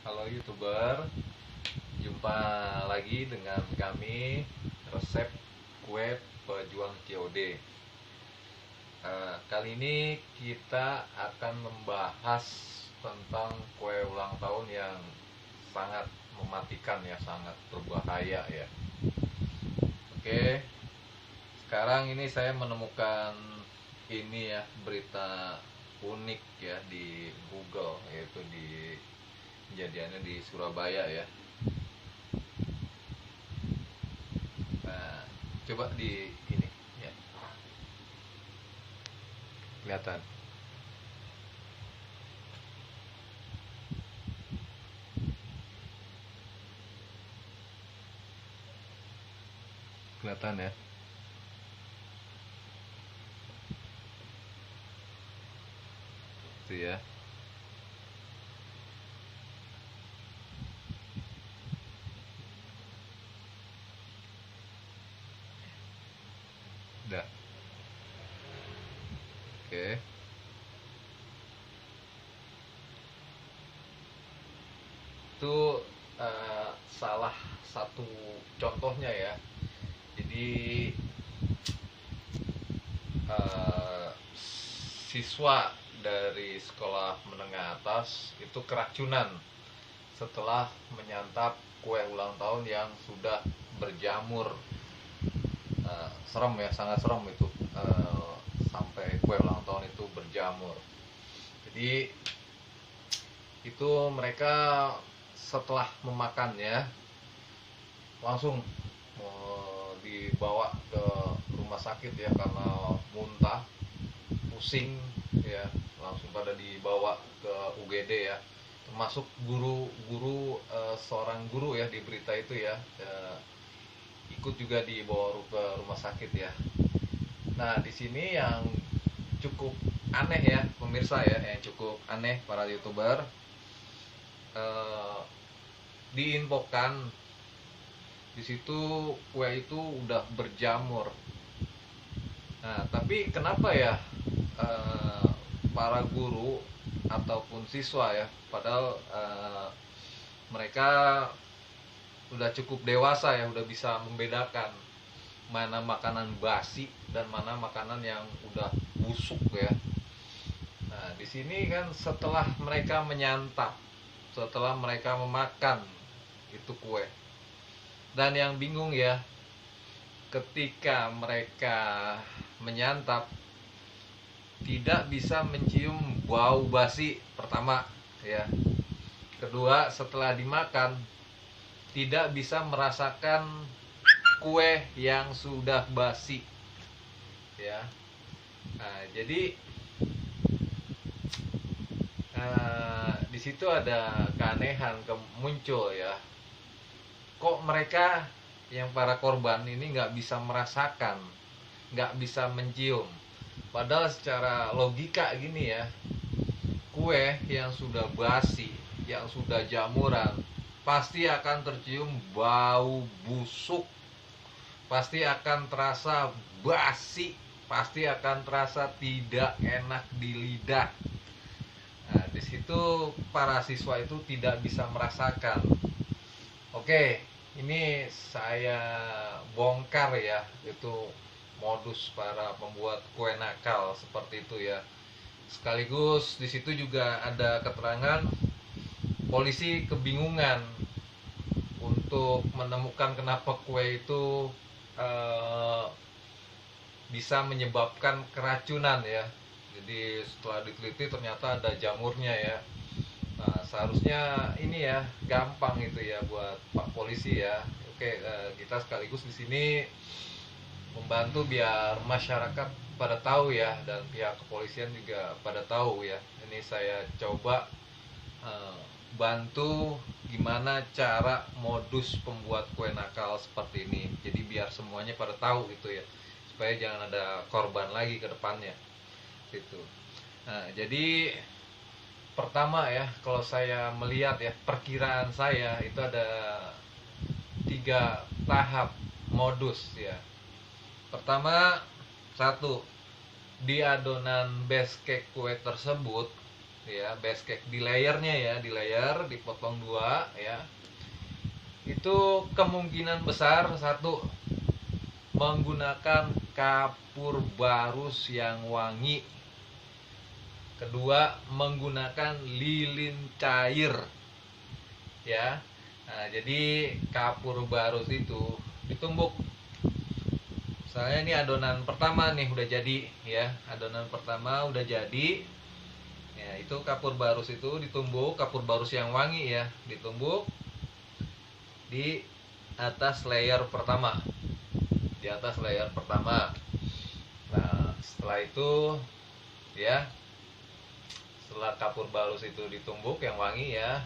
Halo YouTuber, jumpa lagi dengan kami resep kue pejuang COD. Kali ini kita akan membahas tentang kue ulang tahun yang sangat mematikan ya, sangat berbahaya ya. Oke, sekarang ini saya menemukan ini ya, berita unik ya di Google, yaitu kejadiannya di Surabaya ya. Nah, coba di ini ya, kelihatan. Kelihatan ya. Itu ya. Udah. Oke. Itu salah satu contohnya ya. Jadi eh, siswa dari sekolah menengah atas itu keracunan setelah menyantap kue ulang tahun yang sudah berjamur. Serem ya, sangat serem itu, sampai kue ulang tahun itu berjamur. Jadi itu mereka setelah memakannya langsung dibawa ke rumah sakit ya, karena muntah, pusing ya, langsung pada dibawa ke UGD ya, termasuk guru-guru, seorang guru ya di berita itu ya, ikut juga dibawa ke rumah sakit ya. Nah, di sini yang cukup aneh ya pemirsa ya, yang cukup aneh para YouTuber, diinfokan di situ kue itu udah berjamur. Nah, tapi kenapa ya para guru ataupun siswa ya, padahal mereka udah cukup dewasa ya, udah bisa membedakan mana makanan basi dan mana makanan yang udah busuk ya. Nah, di sini kan setelah mereka menyantap, setelah mereka memakan itu kue, dan yang bingung ya, ketika mereka menyantap tidak bisa mencium bau basi pertama ya. Kedua, setelah dimakan tidak bisa merasakan kue yang sudah basi ya. Nah, jadi di situ ada keanehan muncul ya. Kok mereka yang para korban ini nggak bisa merasakan, nggak bisa mencium? Padahal secara logika gini ya, kue yang sudah basi, yang sudah jamuran, pasti akan tercium bau busuk, pasti akan terasa basi, pasti akan terasa tidak enak di lidah. Nah, di situ para siswa itu tidak bisa merasakan. Oke, ini saya bongkar ya, itu modus para pembuat kue nakal seperti itu ya. Sekaligus di situ juga ada keterangan polisi kebingungan untuk menemukan kenapa kue itu bisa menyebabkan keracunan ya. Jadi setelah diteliti ternyata ada jamurnya ya. Nah, seharusnya ini ya gampang itu ya buat Pak Polisi ya. Oke, kita sekaligus di sini membantu biar masyarakat pada tahu ya, dan pihak kepolisian juga pada tahu ya. Ini saya coba bantu gimana cara modus pembuat kue nakal seperti ini. Jadi biar semuanya pada tahu gitu ya, supaya jangan ada korban lagi ke depannya. Gitu. Nah, jadi pertama ya, kalau saya melihat ya, perkiraan saya itu ada 3 tahap modus ya. Pertama, satu, di adonan base cake kue tersebut ya, base cake di layernya ya, di layer dipotong dua ya. Itu kemungkinan besar satu menggunakan kapur barus yang wangi. Kedua, menggunakan lilin cair. Ya. Nah, jadi kapur barus itu ditumbuk. Misalnya ini adonan pertama nih udah jadi ya. Adonan pertama udah jadi. Ya, itu kapur barus itu ditumbuk, kapur barus yang wangi ya, ditumbuk di atas layer pertama. Di atas layer pertama. Nah, setelah itu ya, setelah kapur barus itu ditumbuk yang wangi ya,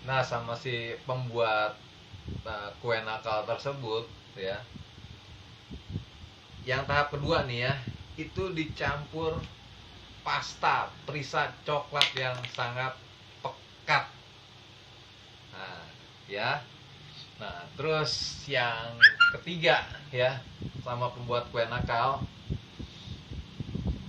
nah sama si pembuat kue nakal tersebut ya, yang tahap kedua nih ya, itu dicampur pasta perisa coklat yang sangat pekat. Nah ya, nah terus yang ketiga ya, sama pembuat kue nakal.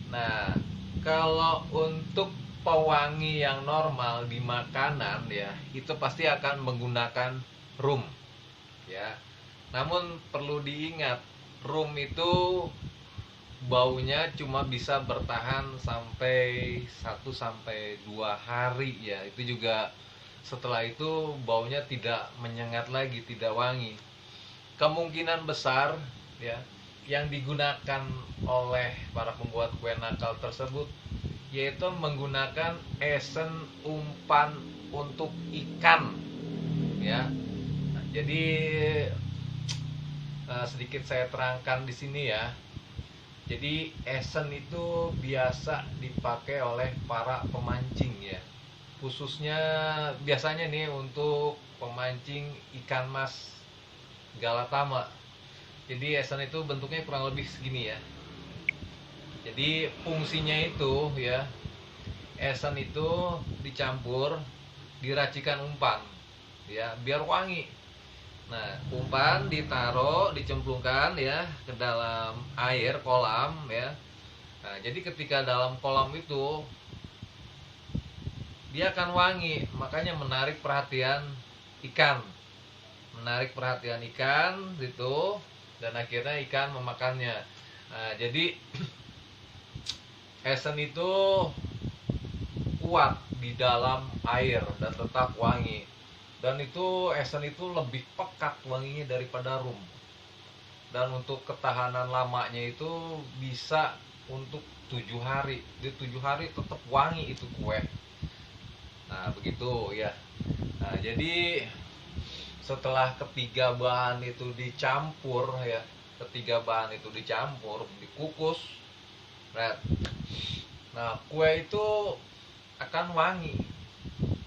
Nah, kalau untuk pewangi yang normal di makanan ya, itu pasti akan menggunakan rum ya. Namun perlu diingat, rum itu baunya cuma bisa bertahan sampai 1 sampai 2 hari ya. Itu juga setelah itu baunya tidak menyengat lagi, tidak wangi. Kemungkinan besar ya, yang digunakan oleh para pembuat kue nakal tersebut yaitu menggunakan esen umpan untuk ikan ya. Nah, jadi sedikit saya terangkan di sini ya. Jadi esen itu biasa dipakai oleh para pemancing ya, khususnya biasanya nih untuk pemancing ikan mas galatama. Jadi esen itu bentuknya kurang lebih segini ya. Jadi fungsinya itu ya, esen itu dicampur, diracikan umpan ya, biar wangi. Nah, umpan ditaruh, dicemplungkan ya ke dalam air kolam ya. Nah, jadi ketika dalam kolam itu dia akan wangi, makanya menarik perhatian ikan. Menarik perhatian ikan gitu, dan akhirnya ikan memakannya. Nah, jadi esen itu kuat di dalam air dan tetap wangi. Dan itu esen itu lebih pekat wanginya daripada rum. Dan untuk ketahanan lamanya itu bisa untuk 7 hari. Di 7 hari tetap wangi itu kue. Nah, begitu ya. Nah, jadi setelah ketiga bahan itu dicampur ya, ketiga bahan itu dicampur, dikukus. Nah, kue itu akan wangi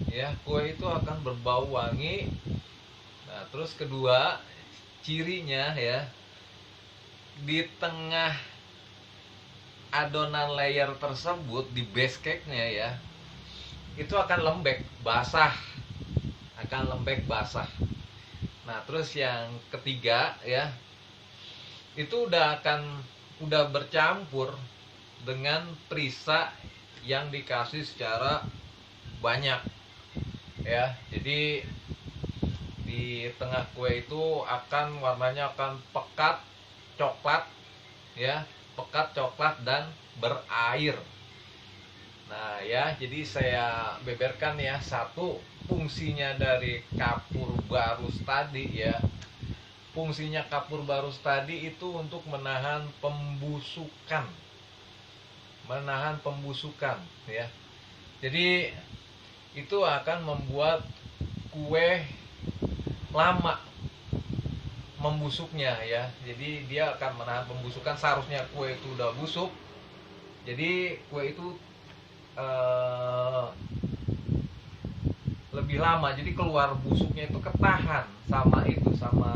ya, kue itu akan berbau wangi. Nah, terus kedua, cirinya ya, di tengah adonan layer tersebut, di base cake-nya ya, itu akan lembek basah, akan lembek basah. Nah, terus yang ketiga ya, itu udah bercampur dengan perisa yang dikasih secara banyak ya. Jadi di tengah kue itu akan warnanya akan pekat coklat ya, pekat coklat dan berair. Nah ya, jadi saya beberkan ya, satu, fungsinya dari kapur barus tadi ya. Fungsinya kapur barus tadi itu untuk menahan pembusukan. Menahan pembusukan ya. Jadi itu akan membuat kue lama membusuknya ya. Jadi dia akan menahan pembusukan. Seharusnya kue itu udah busuk, jadi kue itu lebih lama, jadi keluar busuknya itu ketahan sama itu, sama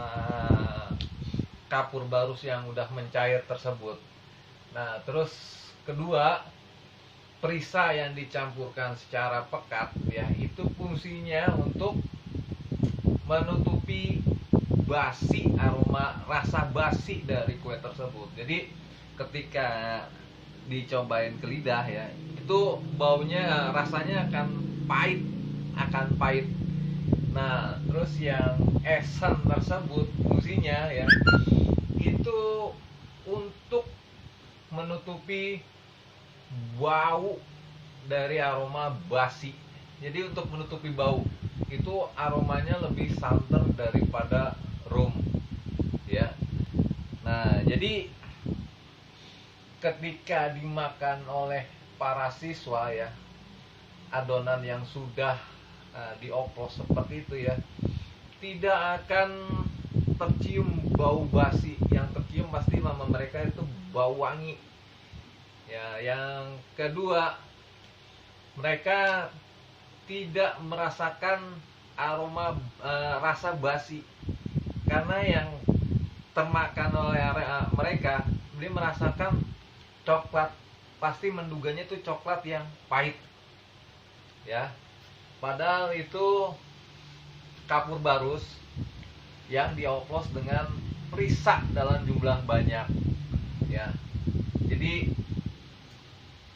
kapur barus yang udah mencair tersebut. Nah, terus kedua, perisa yang dicampurkan secara pekat ya, itu fungsinya untuk menutupi basi, aroma rasa basi dari kue tersebut. Jadi ketika dicobain ke lidah ya, itu baunya, rasanya akan pahit. Nah, terus yang esen tersebut fungsinya ya itu untuk menutupi bau dari aroma basi. Jadi untuk menutupi bau itu aromanya lebih santer daripada rum ya. Nah, jadi ketika dimakan oleh para siswa ya, adonan yang sudah dioplos seperti itu ya, tidak akan tercium bau basi. Yang tercium pasti mama mereka itu bau wangi ya. Yang kedua, mereka tidak merasakan aroma rasa basi, karena yang termakan oleh mereka, dia merasakan coklat, pasti menduganya itu coklat yang pahit ya. Padahal itu kapur barus yang dioplos dengan perisa dalam jumlah banyak ya. Jadi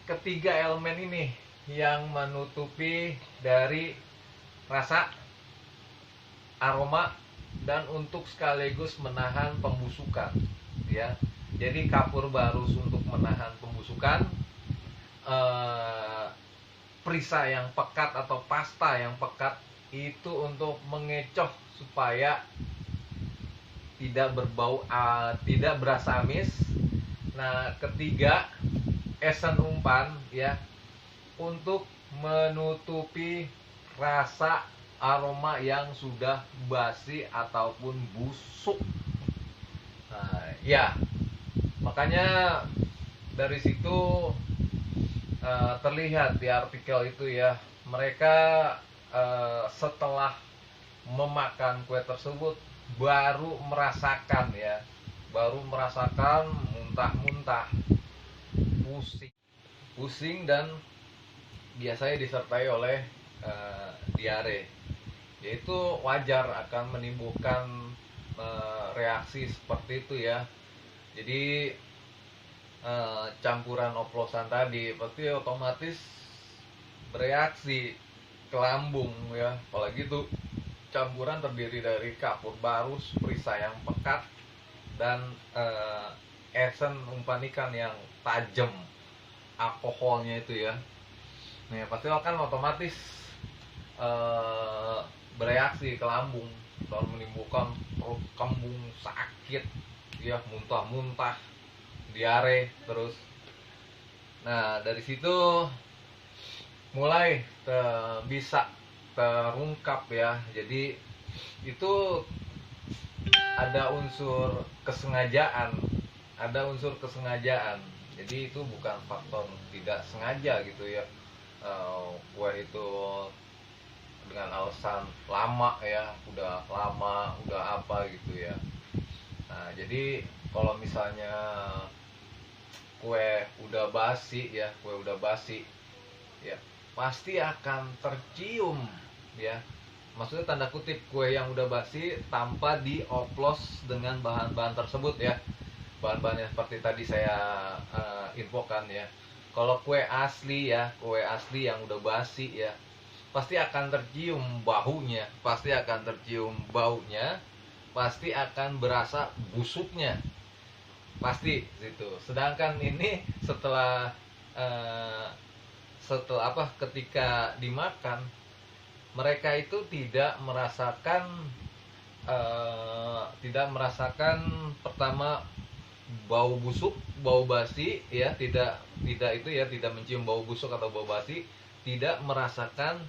ketiga elemen ini yang menutupi dari rasa, aroma, dan untuk sekaligus menahan pembusukan ya. Jadi kapur barus untuk menahan pembusukan, perisa yang pekat atau pasta yang pekat itu untuk mengecoh supaya tidak berbau, tidak berasa amis. Nah, ketiga, esen umpan ya, untuk menutupi rasa aroma yang sudah basi ataupun busuk. Nah, ya, makanya dari situ terlihat di artikel itu ya, mereka setelah memakan kue tersebut baru merasakan ya, muntah-muntah, pusing dan biasanya disertai oleh diare. Yaitu wajar akan menimbulkan reaksi seperti itu ya. Jadi campuran oplosan tadi pasti otomatis bereaksi ke lambung ya. Apalagi itu campuran terdiri dari kapur barus, perisa yang pekat, dan esen umpan ikan yang tajam alkoholnya itu ya. Nah, pasti akan otomatis bereaksi ke lambung dan menimbulkan perut kembung, sakit ya, muntah-muntah, diare terus. Nah, dari situ mulai bisa terungkap ya. Jadi itu ada unsur kesengajaan, jadi itu bukan faktor tidak sengaja gitu ya. Kue itu dengan alasan lama ya, udah apa gitu ya. Nah, jadi kalau misalnya kue udah basi ya, pasti akan tercium ya. Maksudnya tanda kutip, kue yang udah basi tanpa dioplos dengan bahan-bahan tersebut ya. Bahan-bahan yang seperti tadi saya infokan ya. Kalau kue asli yang udah basi ya, pasti akan tercium baunya, pasti akan berasa busuknya, pasti situ. Sedangkan ini setelah ketika dimakan, mereka itu tidak merasakan pertama bau busuk, bau basi ya, tidak mencium bau busuk atau bau basi, tidak merasakan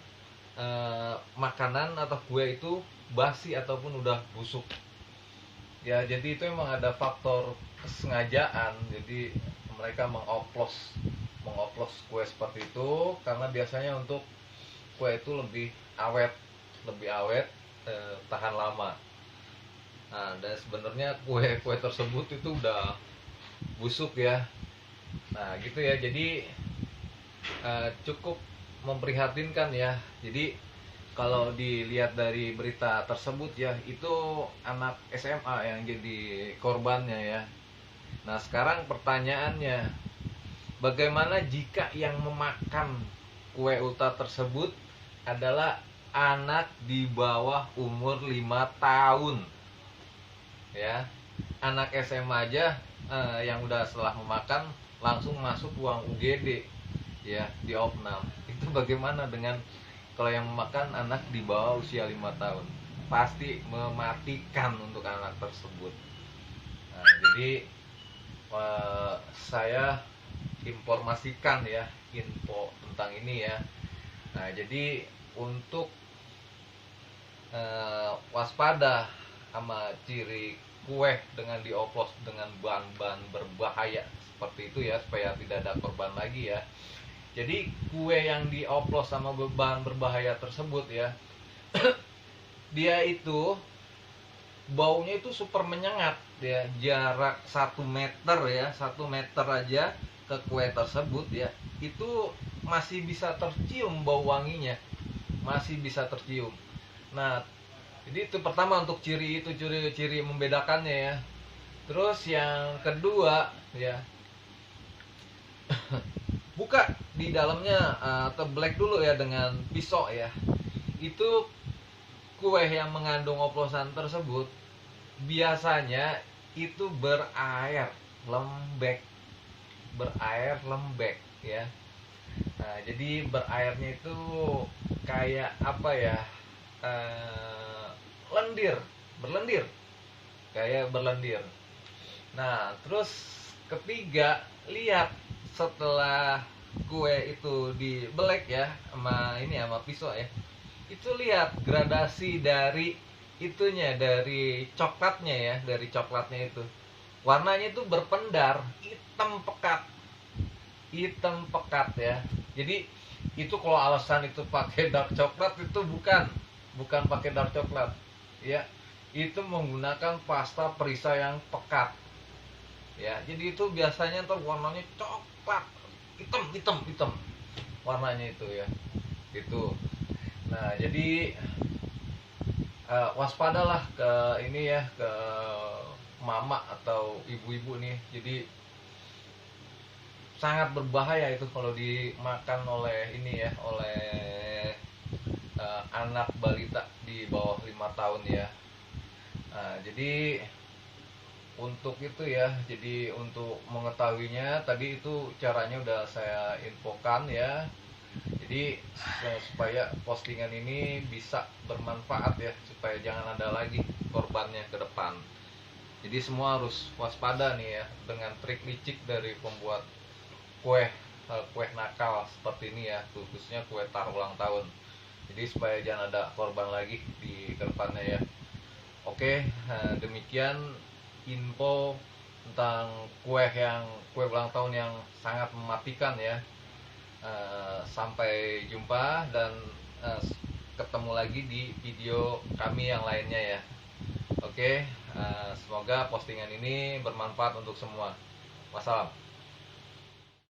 makanan atau kue itu basi ataupun udah busuk ya. Jadi itu emang ada faktor kesengajaan. Jadi mereka mengoplos kue seperti itu karena biasanya untuk kue itu lebih awet, tahan lama. Nah, dan sebenarnya kue tersebut itu udah busuk ya. Nah, gitu ya. Jadi cukup memprihatinkan ya. Jadi kalau dilihat dari berita tersebut ya, itu anak SMA yang jadi korbannya ya. Nah, sekarang pertanyaannya, Bagaimana jika yang memakan kue ulta tersebut adalah anak di bawah umur 5 tahun? Ya, anak SMA aja yang udah setelah memakan langsung masuk ruang UGD ya, di opnam. Itu bagaimana dengan kalau yang memakan anak di bawah usia 5 tahun? Pasti mematikan untuk anak tersebut. Nah, jadi saya informasikan ya, info tentang ini ya. Nah, jadi untuk waspada sama ciri kue dengan dioplos dengan bahan-bahan berbahaya seperti itu ya, supaya tidak ada korban lagi ya. Jadi kue yang dioplos sama bahan berbahaya tersebut ya, dia itu baunya itu super menyengat ya, jarak 1 meter ya, 1 meter aja ke kue tersebut ya, itu masih bisa tercium bau wanginya, masih bisa tercium. Nah, jadi itu pertama untuk ciri itu, ciri-ciri membedakannya ya. Terus yang kedua ya, buka di dalamnya atau black dulu ya dengan pisau ya. Itu kue yang mengandung oplosan tersebut biasanya itu berair lembek ya. Nah, jadi berairnya itu kayak apa ya, berlendir, kayak berlendir. Nah, terus ketiga, lihat setelah kue itu dibelek ya sama ini, sama pisau ya, itu lihat gradasi dari itunya, dari coklatnya ya, dari coklatnya itu warnanya itu berpendar hitam pekat ya. Jadi itu kalau alasan itu pakai dark coklat, itu bukan pakai dark coklat ya, itu menggunakan pasta perisa yang pekat ya. Jadi itu biasanya tuh warnanya coklat, hitam warnanya itu ya, itu. Nah, jadi waspadalah ke ini ya, ke mama atau ibu-ibu nih. Jadi sangat berbahaya itu kalau dimakan oleh ini ya, oleh anak balita di bawah 5 tahun ya. Nah, jadi untuk itu ya, jadi untuk mengetahuinya tadi itu caranya udah saya infokan ya. Jadi supaya postingan ini bisa bermanfaat ya, supaya jangan ada lagi korbannya ke depan. Jadi semua harus waspada nih ya dengan trik licik dari pembuat kue nakal seperti ini ya, khususnya kue tar ulang tahun. Jadi supaya jangan ada korban lagi di kedepannya ya. Oke, demikian info tentang kue ulang tahun yang sangat mematikan ya. Sampai jumpa dan ketemu lagi di video kami yang lainnya ya. Oke, semoga postingan ini bermanfaat untuk semua. Wassalam.